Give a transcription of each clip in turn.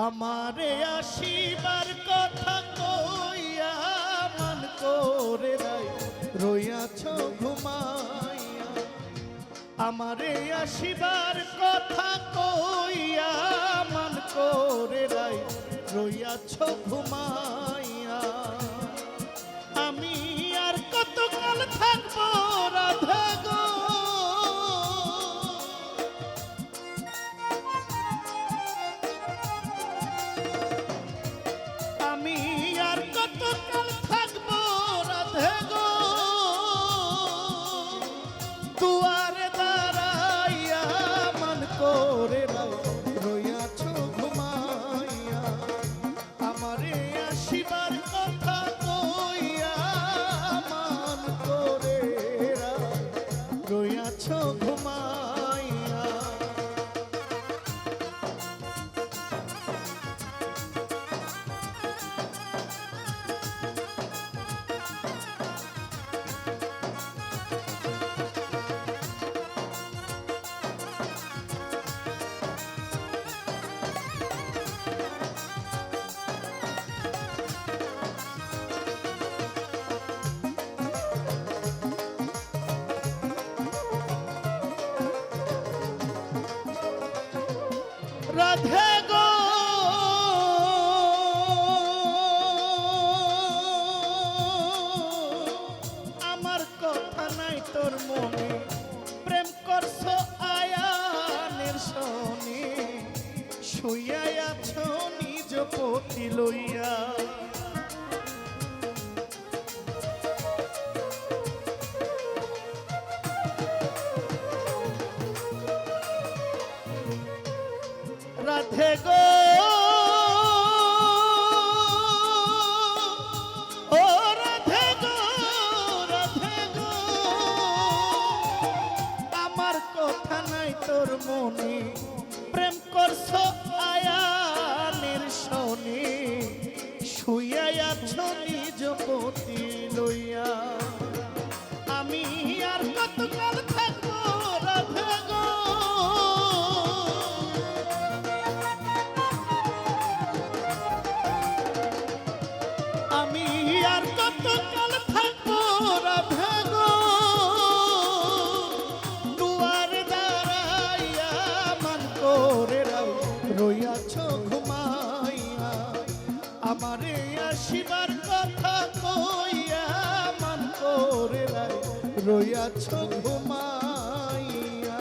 আমারে আসিবার কথা কইয়া মান করে রইয়াছ ঘুমাইয়া। আমারে আসিবার কথা কইয়া মান করে রইয়াছ ঘুমাইয়া। আমি আর কতকাল থাকবো রাধা গো, আমি আর কতকাল থাকবো রাধা গো, দুয়ারে দাঁড়াইয়া মান করে রইয়াছ ঘুমাইয়া। আমারে আসিবার কথা কইয়া মান করে রইয়াছ ঘুমাইয়া। রাধে গো আমার কথা নাই তোর মনে, প্রেম করছো আয়ানের শনি, শুইয়া আছো নিজ পতি লইয়া। রাধে গো ও রাধে গো, রাধে গো আমার কথা নাই তোর মনে, প্রেম করছো আয়ানের শনি, শুইয়া আছো নিজ পতি লইয়া। আমি আর কতকাল থাকবো রাধে গো, আমি আর কতকাল থাকবো রাধা গো, দুয়ারে দাঁড়াইয়া মান করে রইয়াছ ঘুমাইয়া। আমারে আসিবার কথা কইয়া মান করে রইয়াছ ঘুমাইয়া।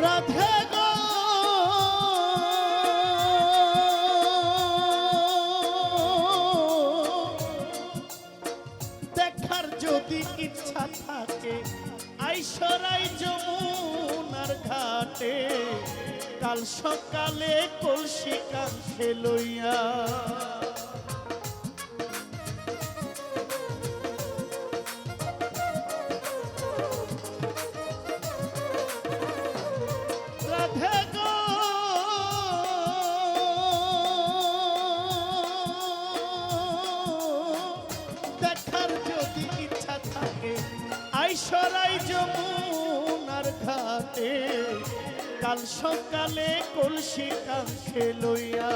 রাধে গো দেখার যদি ইচ্ছা থাকে আইসরাই যমুনার ঘাটে, কাল সকালে কলসি কাঁধে লইয়া। রাধে গো দেখার যদি ইচ্ছা থাকে আইসরাই যমুনার ঘাটে, কাল সকালে কলসি কাঁধে লইয়া।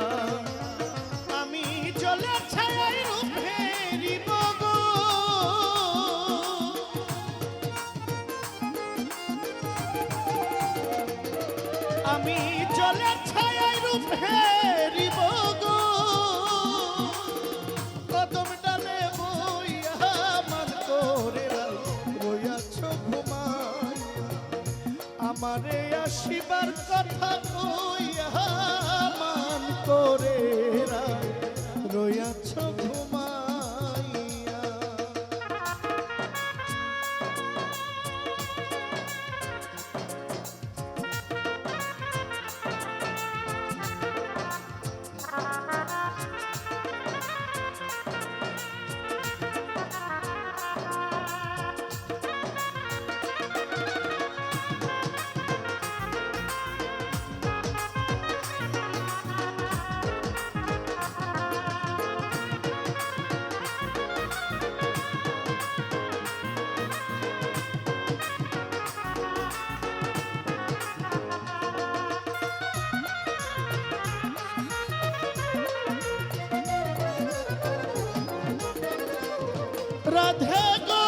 আমি জলের ছায়ায় রূপ হেরিব গো, আমি জলের ছায়ায় রূপ ফেরিব গো কদম ডালে বইয়া মান করে রইয়াছ ঘুমাই আমারে আসিবার কথা কইয়া মান করে রইয়াছ ঘুমাইয়া রাধে গো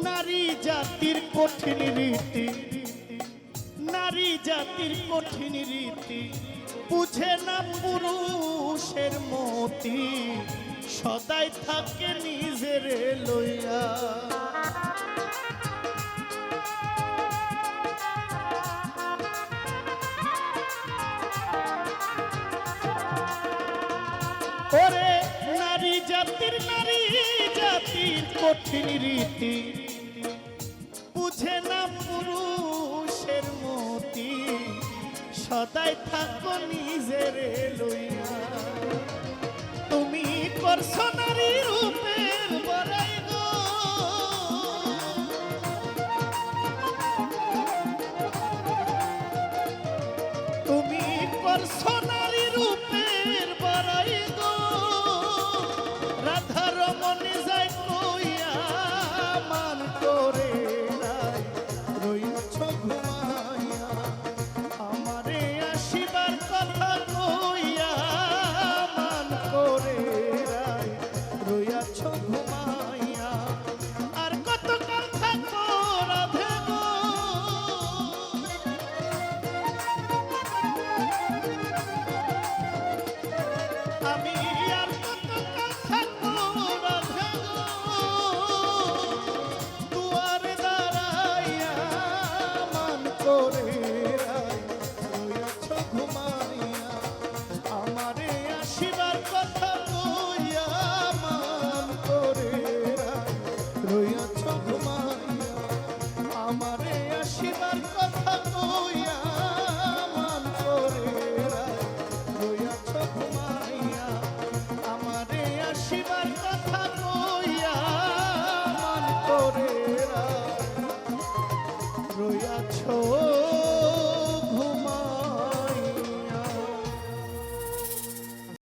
নারী জাতির কঠিন রীতি নারী জাতির কঠিন রীতি বুঝে না পুরুষের মতি সদাই থাকে নিজের লইয়া ওরে নারী জাতির কঠিন রীতি বুঝে না পুরুষের মতি সদাই থাকো নিজের লইয়া তুমি করছো নারী রূপের বড়াই গো তুমি করছো নারী রূপের বড়াই গো রাধা রমণী যাই কইয়া মান করে রইয়াছ ঘুমাইয়া আমারে আসিবার কথা কইয়া মান করে রইয়াছ ঘুমাইয়া আর কত কথা রাধে গো আমি আর কত কথা রাধে গো দুয়ারে দাঁড়াইয়া মান করে রইয়াছ ঘুমাইয়া আমারে আসিবার কথা কইয়া মান করে রইয়াছ ঘুমাইয়া আমারে আসিবার কথা